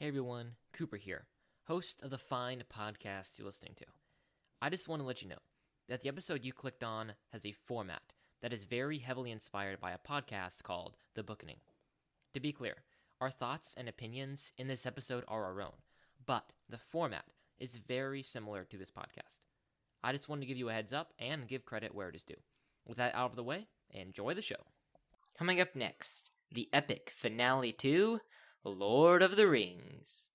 Hey everyone, Cooper here, host of the fine podcast you're listening to. I just want to let you know that the episode you clicked on has a format that is very heavily inspired by a podcast called The Bookening. To be clear, our thoughts and opinions in this episode are our own, but the format is very similar to this podcast. I just wanted to give you a heads up and give credit where it is due. With that out of the way, enjoy the show. Coming up next, the epic finale to Lord of the Rings.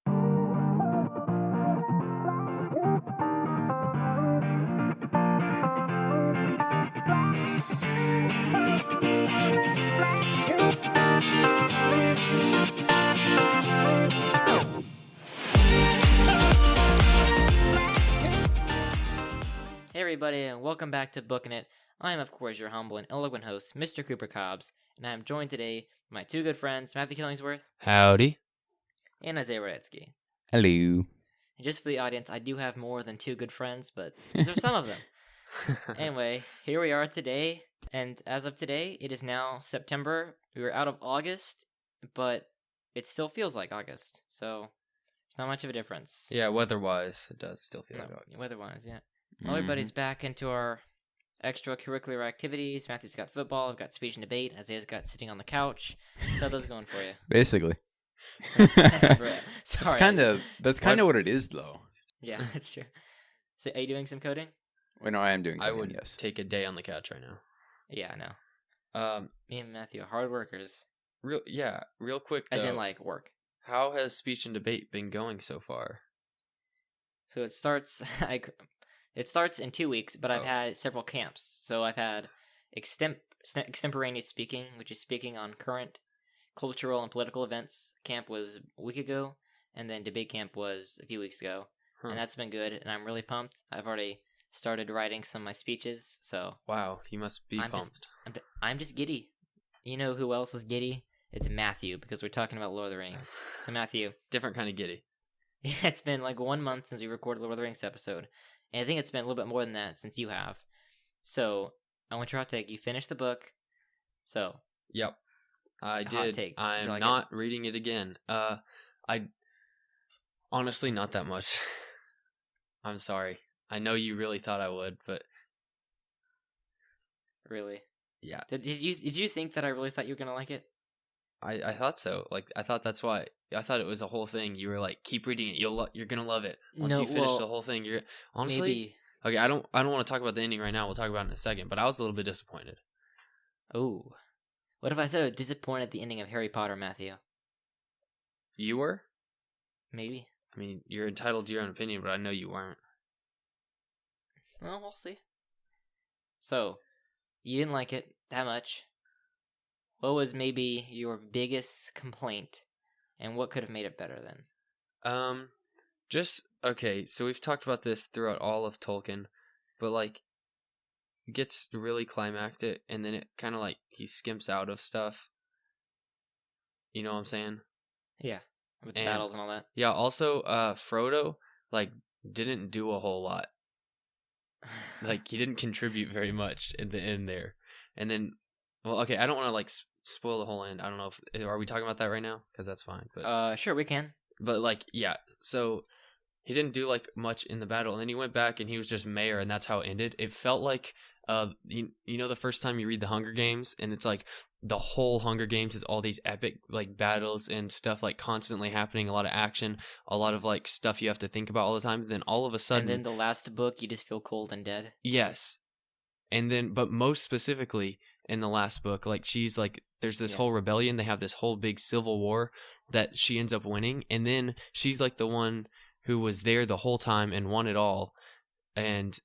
Hey everybody, and welcome back to Booking It. I am, of course, your humble and eloquent host, Mr. Cooper Cobbs, and I am joined today by my two good friends, Matthew Killingsworth. Howdy. And Isaiah Radetzky. Hello. And just for the audience, I do have more than two good friends, but these are some of them. Anyway, here we are today, and as of today, it is now September. We were out of August, but it still feels like August, so it's not much of a difference. Yeah, weather-wise, it does still feel like August. Weather-wise, yeah. Well, everybody's back into our extracurricular activities. Matthew's got football, I've got speech and debate, Isaiah's got sitting on the couch. So those going for you? Basically. Sorry. That's kind of what it is, though. Yeah, that's true. So, are you doing some coding? Well, no, I am doing coding, I would yes. take a day on the couch right now. Yeah, I know. Me and Matthew are hard workers. Real quick, though. As in, like, work. How has speech and debate been going so far? So it starts in 2 weeks, but I've had several camps. So I've had extemporaneous speaking, which is speaking on current cultural and political events. Camp was a week ago, and then debate camp was a few weeks ago. And that's been good, and I'm really pumped. I've already started writing some of my speeches, so... Wow, you must be pumped. I'm just giddy. You know who else is giddy? It's Matthew, because we're talking about Lord of the Rings. So Matthew... Different kind of giddy. Yeah, it's been like 1 month since we recorded the Lord of the Rings episode. And I think it's been a little bit more than that since you have. So, I want your hot take. You finished the book. So. Yep. I did. Hot take. I'm not reading it again. I honestly, not that much. I'm sorry. I know you really thought I would, but. Really? Yeah. Did you think that I really thought you were going to like it? I thought so. Like, I thought that's why. I thought it was a whole thing. You were like, keep reading it. You're gonna love it. Once you finish the whole thing, you're honestly. Maybe. Okay, I don't want to talk about the ending right now. We'll talk about it in a second. But I was a little bit disappointed. Oh, what if I said I was disappointed at the ending of Harry Potter, Matthew? You were? Maybe. I mean, you're entitled to your own opinion, but I know you weren't. Well, we'll see. So, you didn't like it that much. What was maybe your biggest complaint, and what could have made it better then? Okay, so we've talked about this throughout all of Tolkien, but, like, it gets really climactic, and then it kind of, like, he skimps out of stuff. You know what I'm saying? Yeah, with the battles and all that. Yeah, also, Frodo, like, didn't do a whole lot. Like, he didn't contribute very much in the end there. And then, well, okay, I don't want to, like, spoil the whole end. I don't know if... Are we talking about that right now? Because that's fine. But sure, we can. But, like, yeah, so he didn't do, like, much in the battle. And then he went back and he was just mayor, and that's how it ended. It felt like, you know the first time you read The Hunger Games, and it's, like, the whole Hunger Games is all these epic, like, battles and stuff, like, constantly happening, a lot of action, a lot of, like, stuff you have to think about all the time. And then all of a sudden... And then the last book, you just feel cold and dead? Yes. And then, but most specifically in the last book, like, she's, like, there's this whole rebellion. They have this whole big civil war that she ends up winning. And then she's, like, the one who was there the whole time and won it all. And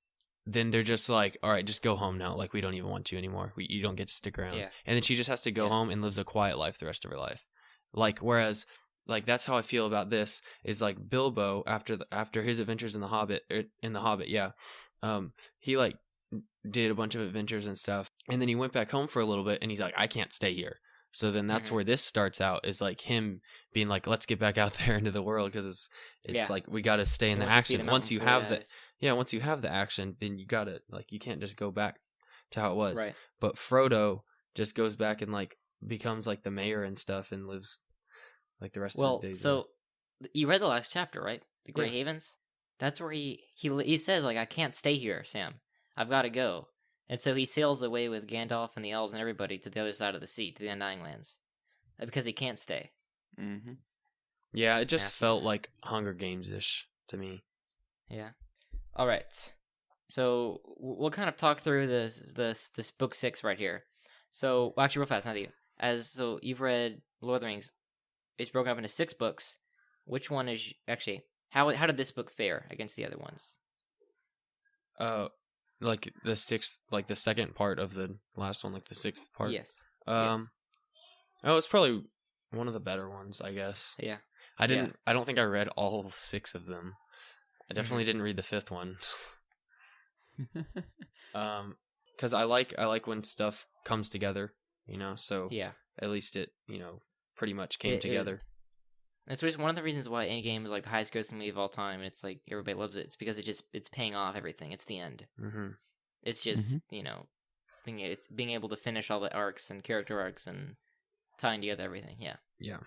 then they're just like, all right, just go home now. Like, we don't even want you anymore. You don't get to stick around. Yeah. And then she just has to go home and lives a quiet life the rest of her life. Like, whereas, like, that's how I feel about this, is like Bilbo after his adventures in the Hobbit, he, like, did a bunch of adventures and stuff. And then he went back home for a little bit and he's like, I can't stay here. So then that's where this starts out, is like him being like, let's get back out there into the world, because it's like, we got to stay in the action. Once you have the action, then you got to, like, you can't just go back to how it was. Right. But Frodo just goes back and, like, becomes, like, the mayor and stuff and lives, like, the rest of his days. So you read the last chapter, right? The Grey Havens. That's where he says like, I can't stay here, Sam. I've got to go. And so he sails away with Gandalf and the elves and everybody to the other side of the sea, to the Undying Lands, because he can't stay. Mm-hmm. Yeah, it just felt like Hunger Games-ish to me. Yeah. All right. So we'll kind of talk through this book 6 right here. So actually, real fast, Matthew. So you've read Lord of the Rings. It's broken up into 6 books. Which one is actually how did this book fare against the other ones? Like the 6th, like the second part of the last one, like the 6th part. Yes. Oh, it's probably one of the better ones, I guess. Yeah. I don't think I read all 6 of them. I definitely didn't read the 5th one. Because I like when stuff comes together, So yeah, at least it pretty much came together. That's one of the reasons why Endgame is like the highest grossing movie of all time. It's like everybody loves it. It's because it's paying off everything. It's the end. Mm-hmm. It's just it's being able to finish all the arcs and character arcs and tying together everything. Yeah. Yeah.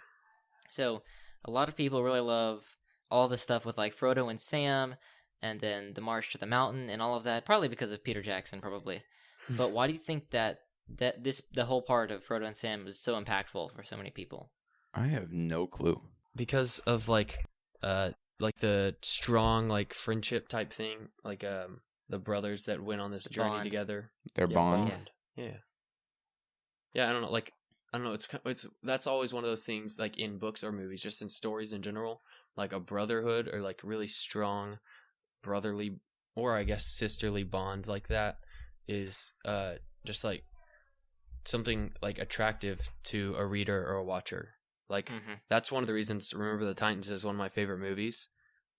So a lot of people really love all the stuff with like Frodo and Sam, and then the March to the Mountain and all of that. Probably because of Peter Jackson, probably. But why do you think that the whole part of Frodo and Sam was so impactful for so many people? I have no clue. Because of like the strong like friendship type thing, like the brothers that went on this journey together. Their bond. Yeah. I don't know. Like I don't know. It's that's always one of those things like in books or movies, just in stories in general, like a brotherhood or like really strong brotherly or I guess sisterly bond like that is just like something like attractive to a reader or a watcher. Like that's one of the reasons Remember the Titans is one of my favorite movies,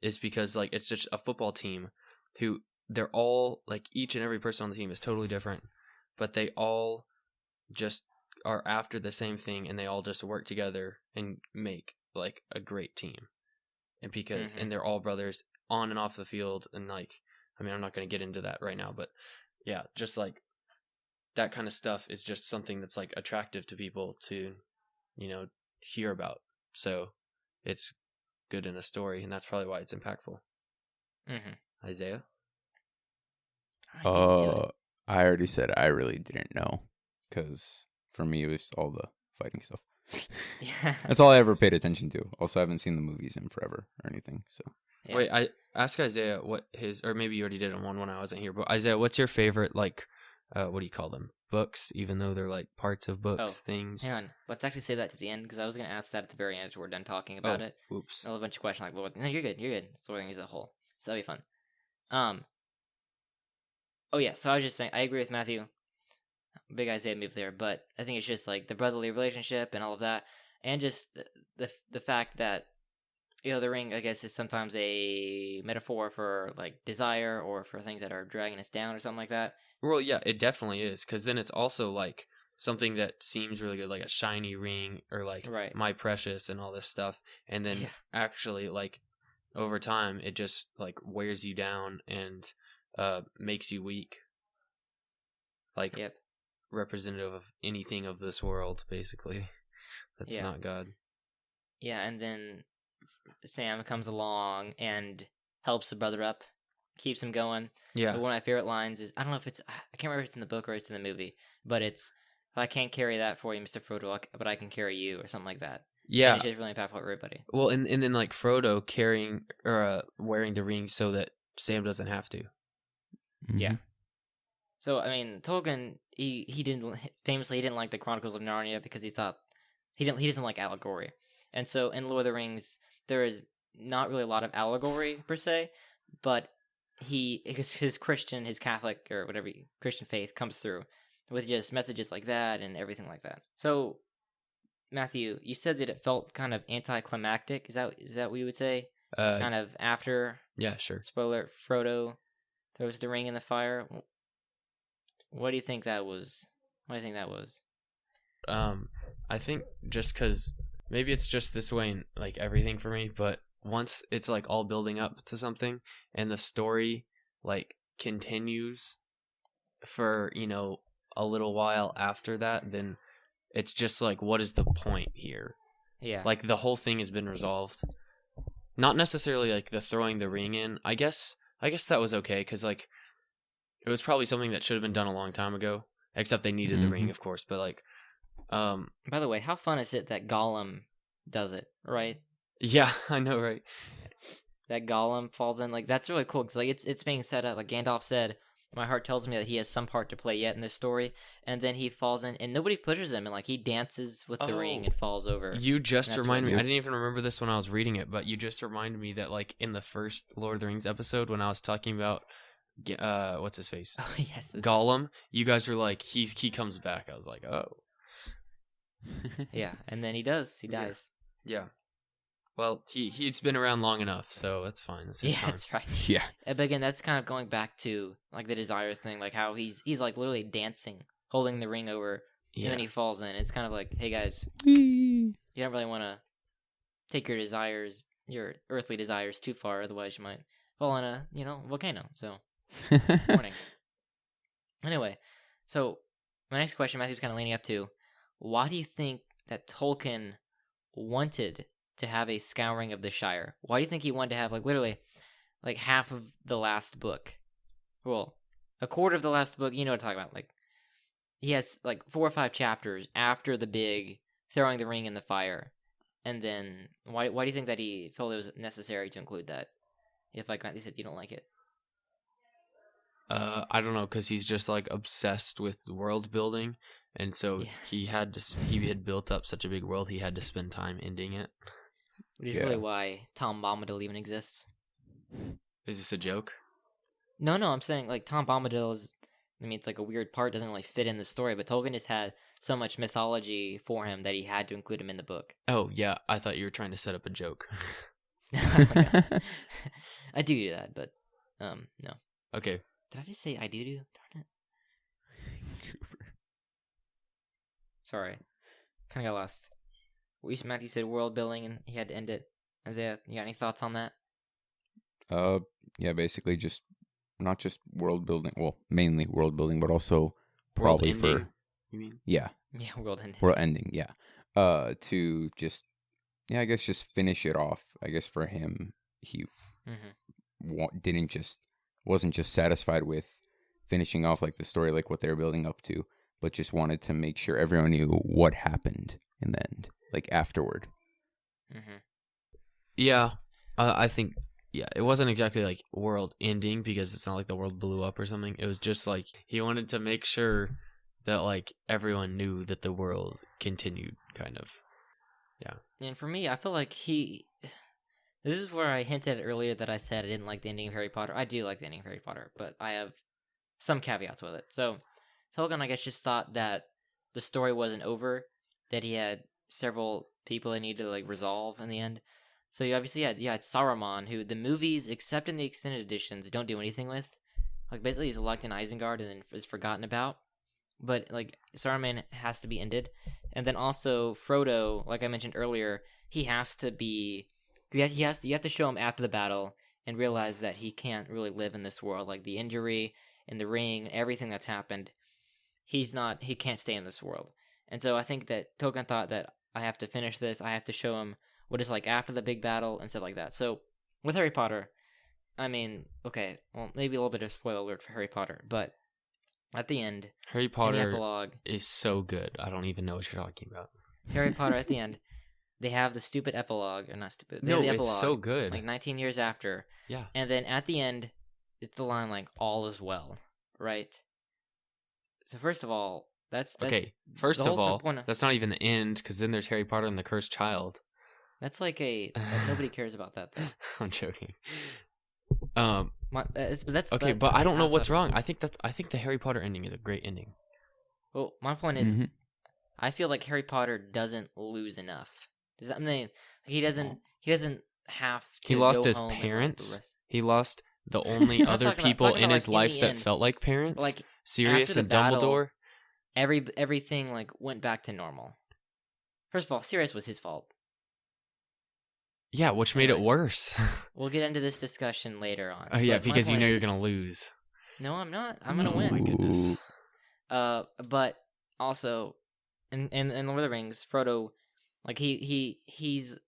is because like it's just a football team who they're all like each and every person on the team is totally different, but they all just are after the same thing and they all just work together and make like a great team. And because and they're all brothers on and off the field, and like I mean I'm not going to get into that right now, but yeah, just like that kind of stuff is just something that's like attractive to people to hear about. So it's good in a story, and that's probably why it's impactful. Isaiah? I already said I really didn't know, because for me it was all the fighting stuff. Yeah. That's all I ever paid attention to. Also, I haven't seen the movies in forever or anything. So Wait, I asked Isaiah what his, or maybe you already did on one when I wasn't here, but Isaiah, what's your favorite like what do you call them? Books, even though they're like parts of books, things. Hang on, let's actually say that to the end, because I was going to ask that at the very end after we're done talking about it. Oops. I'll have a bunch of questions like, Lord, no, you're good. It's Lord of the Rings as a whole, so that'll be fun. Oh yeah, so I was just saying, I agree with Matthew. Big Isaiah move there, but I think it's just like the brotherly relationship and all of that, and just the fact that the ring, I guess, is sometimes a metaphor for like desire or for things that are dragging us down or something like that. Well, yeah, it definitely is, because then it's also like something that seems really good, like a shiny ring or like my precious and all this stuff, and then actually like over time it just like wears you down and makes you weak, like representative of anything of this world, basically. That's not God. Yeah, and then Sam comes along and helps the brother up, keeps him going. Yeah. One of my favorite lines is, I can't remember if it's in the book or it's in the movie, but it's, I can't carry that for you, Mr. Frodo, but I can carry you, or something like that. Yeah. And it's just really impactful for everybody. Well, and then like Frodo carrying or wearing the ring so that Sam doesn't have to. Yeah. So, I mean, Tolkien, he didn't like the Chronicles of Narnia because he thought, he doesn't like allegory. And so in Lord of the Rings, there is not really a lot of allegory per se, but his Christian, his Catholic or whatever Christian faith comes through with just messages like that and everything like that. So, Matthew, you said that it felt kind of anticlimactic. Is that what you would say? Kind of after. Yeah, sure. Spoiler: Frodo throws the ring in the fire. What do you think that was? I think just because maybe it's just this way in like everything for me, but once it's like all building up to something and the story like continues for, a little while after that, then it's just like, what is the point here? Yeah. Like the whole thing has been resolved. not necessarily like the throwing the ring in. I guess that was okay because like it was probably something that should have been done a long time ago. Except they needed the ring, of course. But like, by the way, how fun is it that Gollum does it? Right? Yeah, I know, right? That Gollum falls in, like, that's really cool because like it's being set up. Like Gandalf said, my heart tells me that he has some part to play yet in this story, and then he falls in, and nobody pushes him, and like he dances with the ring and falls over. You just reminded me. really I didn't even remember this when I was reading it, but you just reminded me that like in the first Lord of the Rings episode when I was talking about what's his face, Oh yes, Gollum, you guys were like he comes back. I was like, oh, yeah, and then he dies. yeah. Well, he's been around long enough, so that's fine. That's his time. That's right. Yeah. But again, that's kind of going back to like the desire thing, like how he's like literally dancing, holding the ring over, and then he falls in. It's kind of like, hey guys, you don't really want to take your earthly desires too far, otherwise you might fall in a volcano. So warning. Anyway, so my next question, Matthew's kind of leaning up to, why do you think that Tolkien wanted to have a scouring of the Shire? Why do you think he wanted to have like literally like half of the last book? Well, a quarter of the last book, you know what I'm talking about. Like he has like 4 or 5 chapters after the big throwing the ring in the fire. And then why do you think that he felt it was necessary to include that? If like Matthew said you don't like it. I don't know, because he's just like obsessed with world building, and so he had built up such a big world, he had to spend time ending it. Which is really why Tom Bombadil even exists. Is this a joke? No, I'm saying like Tom Bombadil is. I mean, it's like a weird part, doesn't really fit in the story, but Tolkien just had so much mythology for him that he had to include him in the book. Oh yeah, I thought you were trying to set up a joke. I do that, but no. Okay. Did I just say I do? Darn it. Sorry. Kind of got lost. Matthew said world building and he had to end it. Isaiah, you got any thoughts on that? Yeah, basically just not just world building. Well, mainly world building, but also probably world ending, you mean? Yeah, world ending. World ending. Yeah. To just I guess just finish it off. I guess for him, he wasn't just satisfied with finishing off like the story, like what they were building up to, but just wanted to make sure everyone knew what happened in the end, like afterward. Yeah, I think it wasn't exactly like world ending because it's not like the world blew up or something. It was just like he wanted to make sure that like everyone knew that the world continued, kind of. Yeah. And for me, I feel like this is where I hinted earlier that I said I didn't like the ending of Harry Potter. I do like the ending of Harry Potter, but I have some caveats with it. So Tolkien, I guess, just thought that the story wasn't over, that he had several people that needed to like resolve in the end. So you obviously had Saruman, who the movies, except in the extended editions, don't do anything with. Like basically he's locked in Isengard and then is forgotten about. But like Saruman has to be ended. And then also Frodo, like I mentioned earlier, he has to be... You have to show him after the battle and realize that he can't really live in this world. Like the injury and the ring, everything that's happened, he can't stay in this world. And so I think that Tolkien thought that I have to finish this. I have to show him what it's like after the big battle and stuff like that. So with Harry Potter, I mean, okay, well, maybe a little bit of spoiler alert for Harry Potter, but at the end, Harry Potter in the epilogue, is so good. I don't even know what you're talking about. Harry Potter at the end, they have the stupid epilogue, or not stupid. No, the epilogue, it's so good. Like 19 years after. Yeah. And then at the end, it's the line like, all is well, right? So first of all, that's okay. First of all, that's not even the end, because then there's Harry Potter and the Cursed Child. That's like nobody cares about that, though. I'm joking. That's okay, but I don't know what's wrong. I think the Harry Potter ending is a great ending. Well, my point is, I feel like Harry Potter doesn't lose enough. Does that mean he doesn't have to? He lost go home his parents. He lost the only other people in his life that felt like parents, like Sirius and Dumbledore. Everything like went back to normal. First of all, Sirius was his fault. Yeah, which made it worse. We'll get into this discussion later on. Oh yeah, because you know you're gonna lose. No, I'm not. I'm gonna win. Oh my goodness. But also, in Lord of the Rings, Frodo, like he's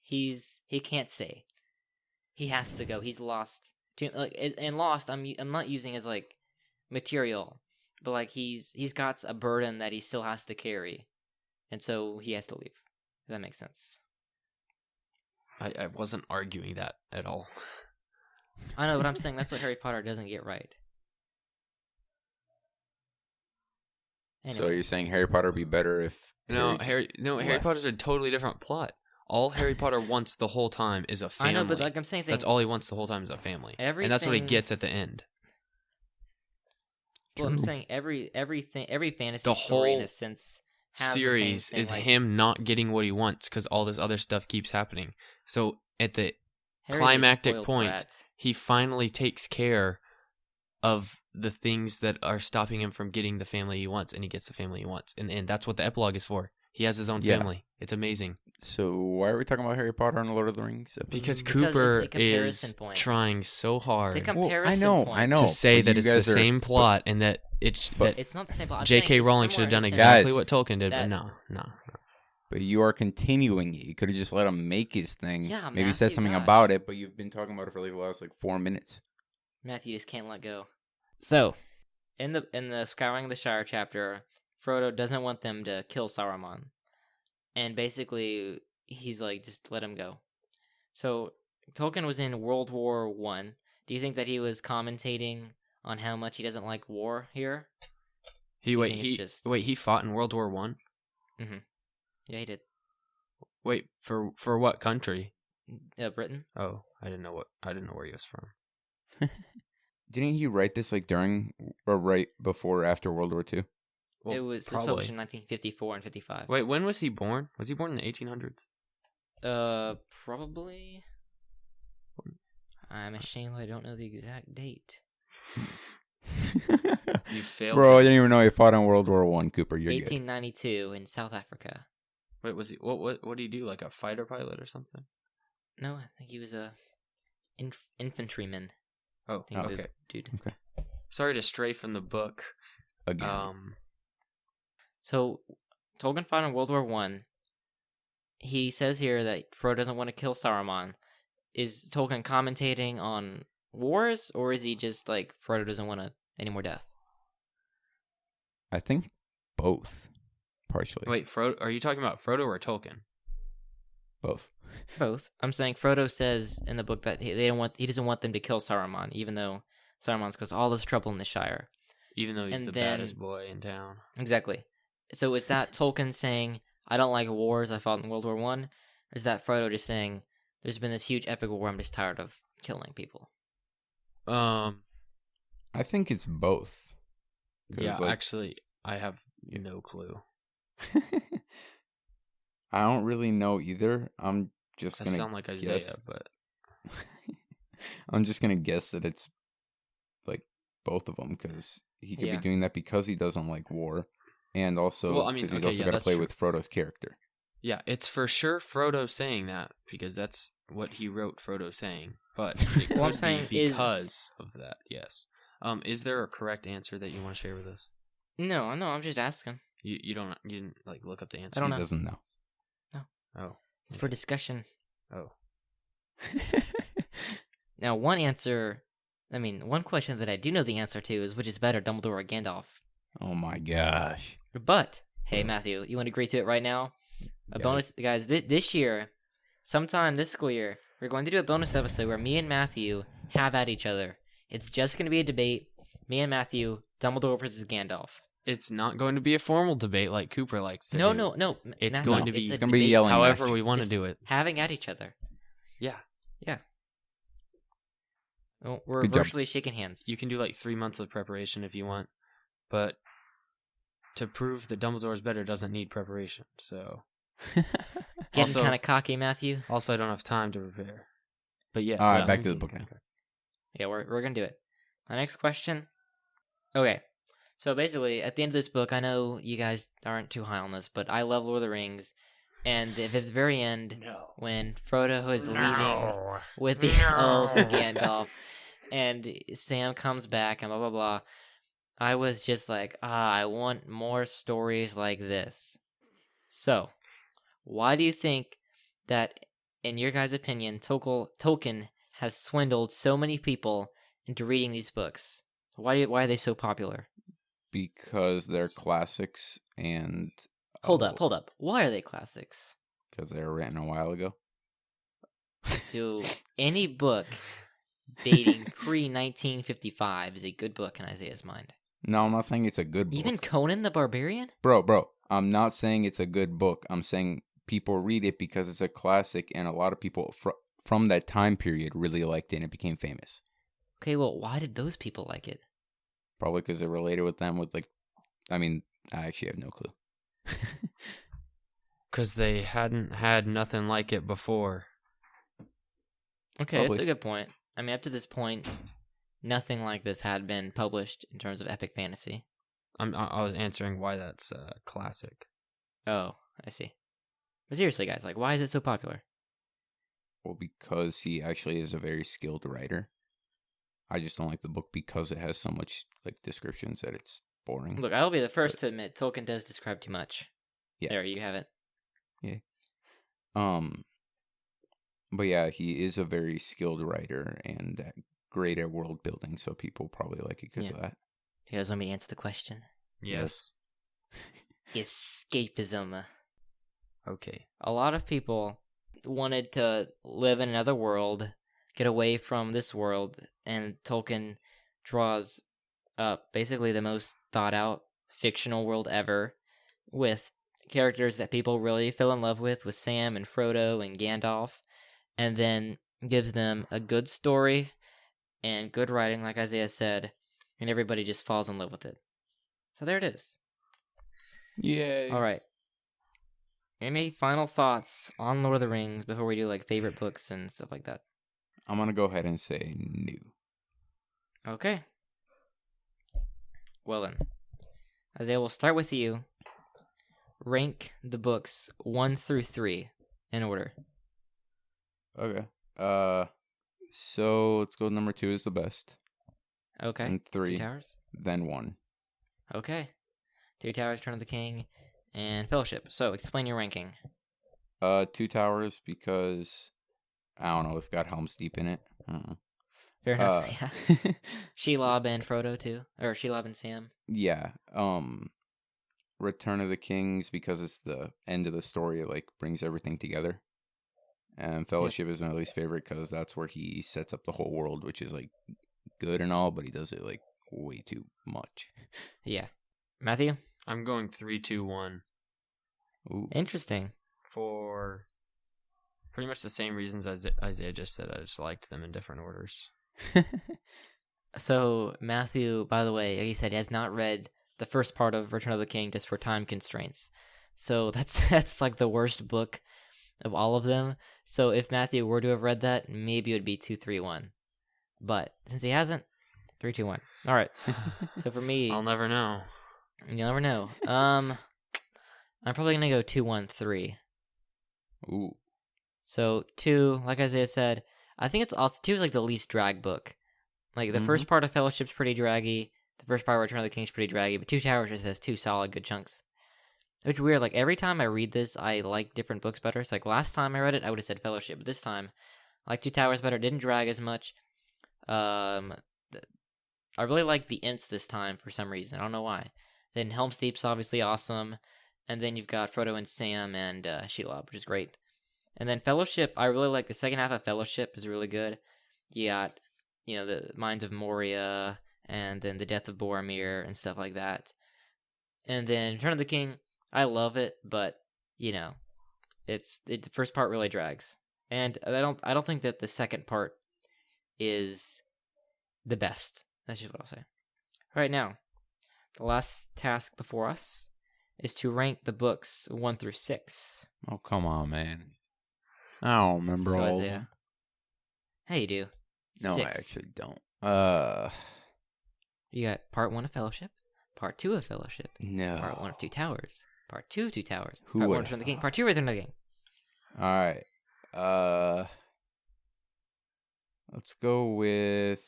he can't stay. He has to go. He's lost. And lost. I'm not using as like material, but like he's got a burden that he still has to carry, and so he has to leave. If that makes sense. I wasn't arguing that at all. I know, but I'm saying that's what Harry Potter doesn't get right. Anyway. So you're saying Harry Potter would be better if Harry left? Potter's a totally different plot. All Harry Potter wants the whole time is a family. I know, but like I'm saying, that's all he wants the whole time is a family, and that's what he gets at the end. Well, I'm saying every fantasy The story in whole a sense has series the same thing, is like, him not getting what he wants because all this other stuff keeps happening. So at the Harry's a climactic spoiled point, brat. he finally takes care of the things that are stopping him from getting the family he wants, and he gets the family he wants. And that's what the epilogue is for. He has his own family. It's amazing. So why are we talking about Harry Potter and Lord of the Rings? Because Because Cooper it's a comparison is point. trying so hard It's a comparison I know. to say but that you it's the guys are- same plot and that it's that It's not the same plot. I'm J.K. saying it's Rowling should have similar done in the exactly Guys, what Tolkien did, but that- no. But you are continuing it. You could have just let him make his thing. Yeah, maybe said Matthew, something gosh. about it, but you've been talking about it for like the last 4 minutes. Matthew just can't let go. So, in the Scouring the Shire chapter, Frodo doesn't want them to kill Saruman, and basically he's like, just let him go. So Tolkien was in World War I. Do you think that he was commentating on how much he doesn't like war here? He think it's just- he fought in World War One. Yeah, he did. Wait, for what country? Britain. Oh, I didn't know where he was from. Didn't he write this like during or right before or after World War II? Well, It was published in 1954 and 55. Wait, when was he born? Was he born in the 1800s? Probably. I'm ashamed I don't know the exact date. You failed. Bro, I didn't even know he fought in World War I, Cooper. You're good. 1892 in South Africa. Wait, was he what did he do? Like a fighter pilot or something? No, I think he was a infantryman. Oh, okay. Dude. Okay. Sorry to stray from the book. Again. So, Tolkien fought in World War I. He says here that Frodo doesn't want to kill Saruman. Is Tolkien commentating on wars, or is he just like, Frodo doesn't want any more death? I think both, partially. Wait, Frodo? Are you talking about Frodo or Tolkien? Both. Both. I'm saying Frodo says in the book that he doesn't want them to kill Saruman, even though Saruman's caused all this trouble in the Shire. Even though he's And the then- baddest boy in town. Exactly. So is that Tolkien saying, I don't like wars, I fought in World War I? Or is that Frodo just saying, there's been this huge epic war, I'm just tired of killing people? I think it's both. 'Cause, Yeah, like, actually, I have no clue. I don't really know either. I'm just I gonna sound like Isaiah, guess. but I'm just gonna guess that it's like both of them because he could Yeah. be doing that because he doesn't like war, and also Well, I mean, because he's okay, also yeah, got to that's play true. with Frodo's character. yeah, it's for sure Frodo saying that because that's what he wrote Frodo saying. But it What I'm could saying be is- because of that. Yes. Is there a correct answer that you want to share with us? No, I'm just asking. You didn't like look up the answer. I don't He know. doesn't know. Oh. It's for discussion. Oh. Now, one question that I do know the answer to is which is better, Dumbledore or Gandalf? Oh my gosh! But, hey, Matthew, you want to agree to it right now? A Yeah. bonus, guys, this year, sometime this school year, we're going to do a bonus episode where me and Matthew have at each other. It's just going to be a debate. Me and Matthew, Dumbledore versus Gandalf. It's not going to be a formal debate like Cooper likes to No. It's Matthew, going to be- a It's gonna be debate yelling. However match. we want to Just- do it. having at each other. Yeah. Well, we're Good job. virtually shaking hands. You can do like 3 months of preparation if you want, but to prove that Dumbledore's better doesn't need preparation. So Getting also- kind of cocky, Matthew. also I don't have time to prepare. But yeah. All right, so- back to the book now. Yeah, we're gonna do it. My next question. Okay, so basically, at the end of this book, I know you guys aren't too high on this, but I love Lord of the Rings, and at the very end, when Frodo is leaving with the elves and Gandalf, and Sam comes back and blah blah blah, I was just like, I want more stories like this. So, why do you think that in your guys' opinion, Tolkien has swindled so many people into reading these books? Why are they so popular? Because they're classics and... Hold up. Why are they classics? Because they were written a while ago. So, any book dating pre-1955 is a good book in Isaiah's mind. No, I'm not saying it's a good book. Even Conan the Barbarian? Bro, I'm not saying it's a good book. I'm saying people read it because it's a classic, and a lot of people from that time period really liked it, and it became famous. Okay, well, why did those people like it? Probably because it related with them with, like... I mean, I actually have no clue. Because they hadn't had nothing like it before. Okay, Probably. that's a good point. I mean, up to this point, nothing like this had been published in terms of epic fantasy. I was answering why that's classic. Oh, I see. But seriously, guys, like, why is it so popular? Well, because he actually is a very skilled writer. I just don't like the book because it has so much like descriptions that it's boring. Look, I'll be the first to admit Tolkien does describe too much. Yeah. There, you have it. Yeah. But yeah, he is a very skilled writer and great at world building, so people probably like it because of that. You guys want me to answer the question? Yes. Escapism. Okay. A lot of people wanted to live in another world, get away from this world, and Tolkien draws up basically the most thought out fictional world ever, with characters that people really fell in love with Sam and Frodo and Gandalf, and then gives them a good story and good writing, like Isaiah said, and everybody just falls in love with it. So there it is. Yay. All right. Any final thoughts on Lord of the Rings before we do like favorite books and stuff like that? I'm going to go ahead and say new. Okay. Well then, Isaiah, we'll start with you. Rank the books 1 through 3 in order. Okay. So let's go. Number 2 is the best. Okay. And 3. 2 Towers. Then 1. Okay. 2 Towers, Return of the King, and Fellowship. So explain your ranking. 2 Towers because I don't know. It's got Helm's Deep in it. Fair enough. Yeah. Shelob and Frodo too, or Shelob and Sam. Yeah. Return of the Kings because it's the end of the story. It like brings everything together. And Fellowship is my least favorite because that's where he sets up the whole world, which is like good and all, but he does it like way too much. Yeah. Matthew? I'm going 3, 2, 1. Ooh. Interesting. For pretty much the same reasons as Isaiah just said. I just liked them in different orders. So, Matthew, by the way, like he said, he has not read the first part of Return of the King just for time constraints. So that's like the worst book of all of them. So if Matthew were to have read that, maybe it would be 2, 3, 1. But since he hasn't, 3, 2, 1. All right. So for me, I'll never know. you'll never know. I'm probably gonna go 2, 1, 3. Ooh. So 2, like Isaiah said, I think it's also 2 is like the least drag book. Like the first part of Fellowship's pretty draggy. The first part of Return of the King's pretty draggy, but 2 Towers just has 2 solid good chunks. Which is weird. Like every time I read this, I like different books better. So like last time I read it, I would have said Fellowship, but this time I like 2 Towers better. It didn't drag as much. I really like the Ents this time for some reason. I don't know why. Then Helm's Deep's obviously awesome, and then you've got Frodo and Sam and Shelob, which is great. And then Fellowship, I really like the second half of Fellowship is really good. You got, the Mines of Moria, and then the Death of Boromir and stuff like that. And then Return of the King, I love it, but the first part really drags, and I don't think that the second part is the best. That's just what I'll say. All right, now the last task before us is to rank the books 1 through 6. Oh, come on, man. I don't remember So all Isaiah, of them. hey, you do. No, 6. I actually don't. You got part 1 of Fellowship, part 2 of Fellowship, No. part 1 of 2 Towers, part 2 of 2 Towers, Who part 1 would of Return of the King, part 2 of Return of the King. All right. Let's go with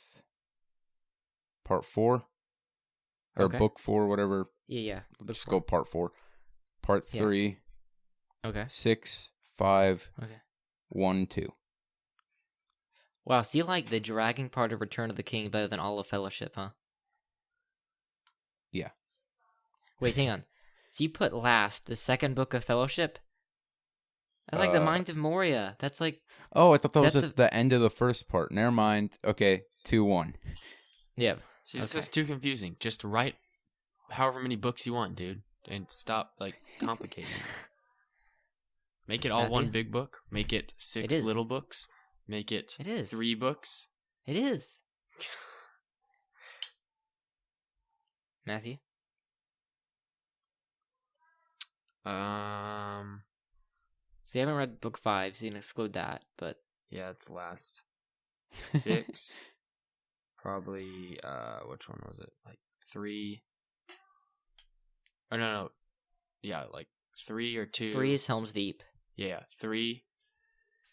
part 4 or Okay. book 4, whatever. Yeah. Let's go part 4. Part 3, Okay. 6, 5, Okay. 1, 2. Wow, so you like the dragging part of Return of the King better than all of Fellowship, huh? Yeah. Wait, hang on. So you put last the second book of Fellowship? That's like the Mines of Moria. That's like... Oh, I thought that was that's at the end of the first part. Never mind. Okay, 2, 1. Yeah. See, this is too confusing. Just write however many books you want, dude, and stop like complicating it. Make it all Matthew? one big book. Make it 6 is. little books. Make it, It is. 3 books. It is. Matthew? So you haven't read book 5, so you can exclude that, but... Yeah, it's last. 6. Probably, which one was it? Like 3. Oh, no. Yeah, like 3 or 2. 3 is Helm's Deep. Yeah, 3,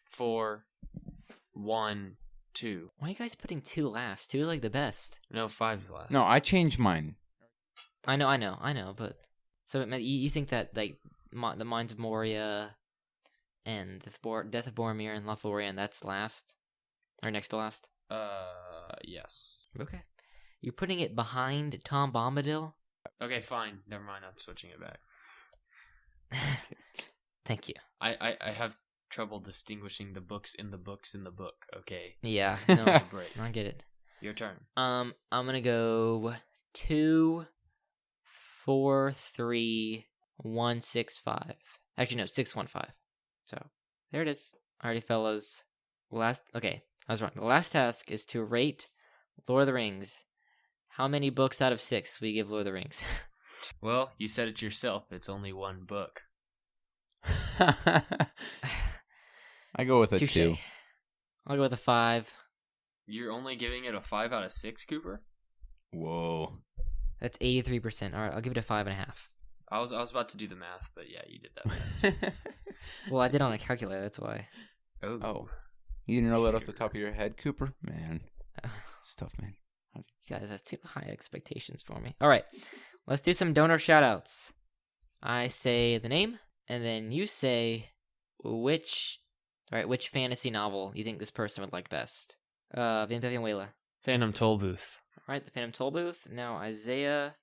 4, 1, 2. Why are you guys putting 2 last? 2 is like the best. No, 5's last. No, I changed mine. I know, but... So you think that, like, the Mines of Moria and Death of Boromir and Lothlorien, that's last? Or next to last? Yes. Okay. You're putting it behind Tom Bombadil? Okay, fine. Never mind. I'm switching it back. Thank you. I have trouble distinguishing the books in the books in the book. Okay. Yeah, no, Break. I get it. Your turn. I'm gonna go 2, 4, 3, 1, 6, 5. Actually, no, 6, 1, 5. So there it is. Alrighty, fellas. Okay, I was wrong. The last task is to rate Lord of the Rings. How many books out of 6 we give Lord of the Rings? Well, you said it yourself. It's only 1 book. I go with a Touché. 2. I'll go with a 5. You're only giving it a 5 out of 6, Cooper? Whoa. That's 83%. Alright, I'll give it a 5.5. I was about to do the math, but yeah, you did that fast. Well, I did on a calculator, that's why. Oh. You didn't know that off the top of your head, Cooper? Man. It's tough, man. You guys have too high expectations for me. Alright, let's do some donor shoutouts. I say the name, and then you say which fantasy novel you think this person would like best. Wela. Phantom Tollbooth. Alright, the Phantom Tollbooth. Now, Isaiah,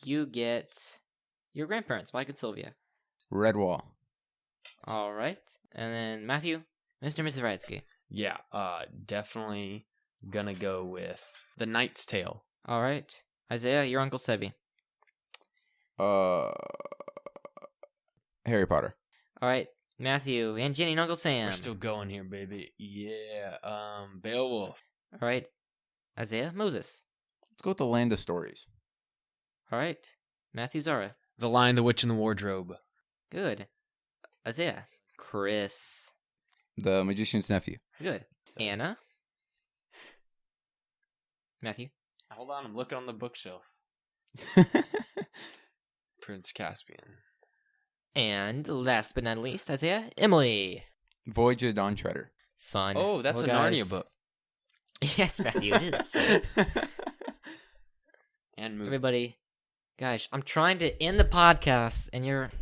you get your grandparents, Mike and Sylvia. Redwall. Alright, and then Matthew, Mr. and Mrs. Radsky. Yeah, definitely gonna go with The Knight's Tale. Alright, Isaiah, your Uncle Sebi. Harry Potter. Alright, Matthew, and Jenny and Uncle Sam. We're still going here, baby. Yeah, Beowulf. Alright, Isaiah, Moses. Let's go with the Land of Stories. Alright, Matthew, Zara. The Lion, the Witch, and the Wardrobe. Good. Isaiah, Chris. The Magician's Nephew. Good. Anna. Matthew. Hold on, I'm looking on the bookshelf. Prince Caspian. And last but not least, Isaiah, Emily. Voyage of Dawn Treader. Fun. Oh, that's Well, a guys- Narnia book. Yes, Matthew, it is. And movie. Everybody, guys, I'm trying to end the podcast, and you're...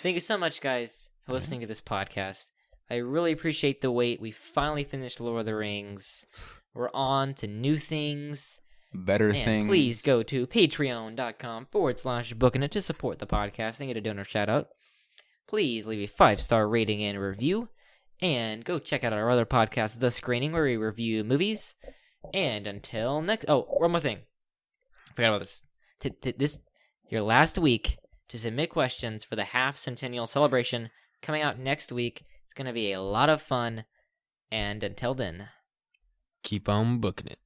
Thank you so much, guys, for listening to this podcast. I really appreciate the wait. We finally finished Lord of the Rings. We're on to new things. Better And things. please go to patreon.com/bookinit to support the podcast and get a donor shout out. Please leave a 5-star rating and review. And go check out our other podcast, The Screening, where we review movies. And until next... Oh, one more thing. I forgot about this. This your last week to submit questions for the Half-Centennial Celebration coming out next week. It's going to be a lot of fun. And until then... Keep on booking it.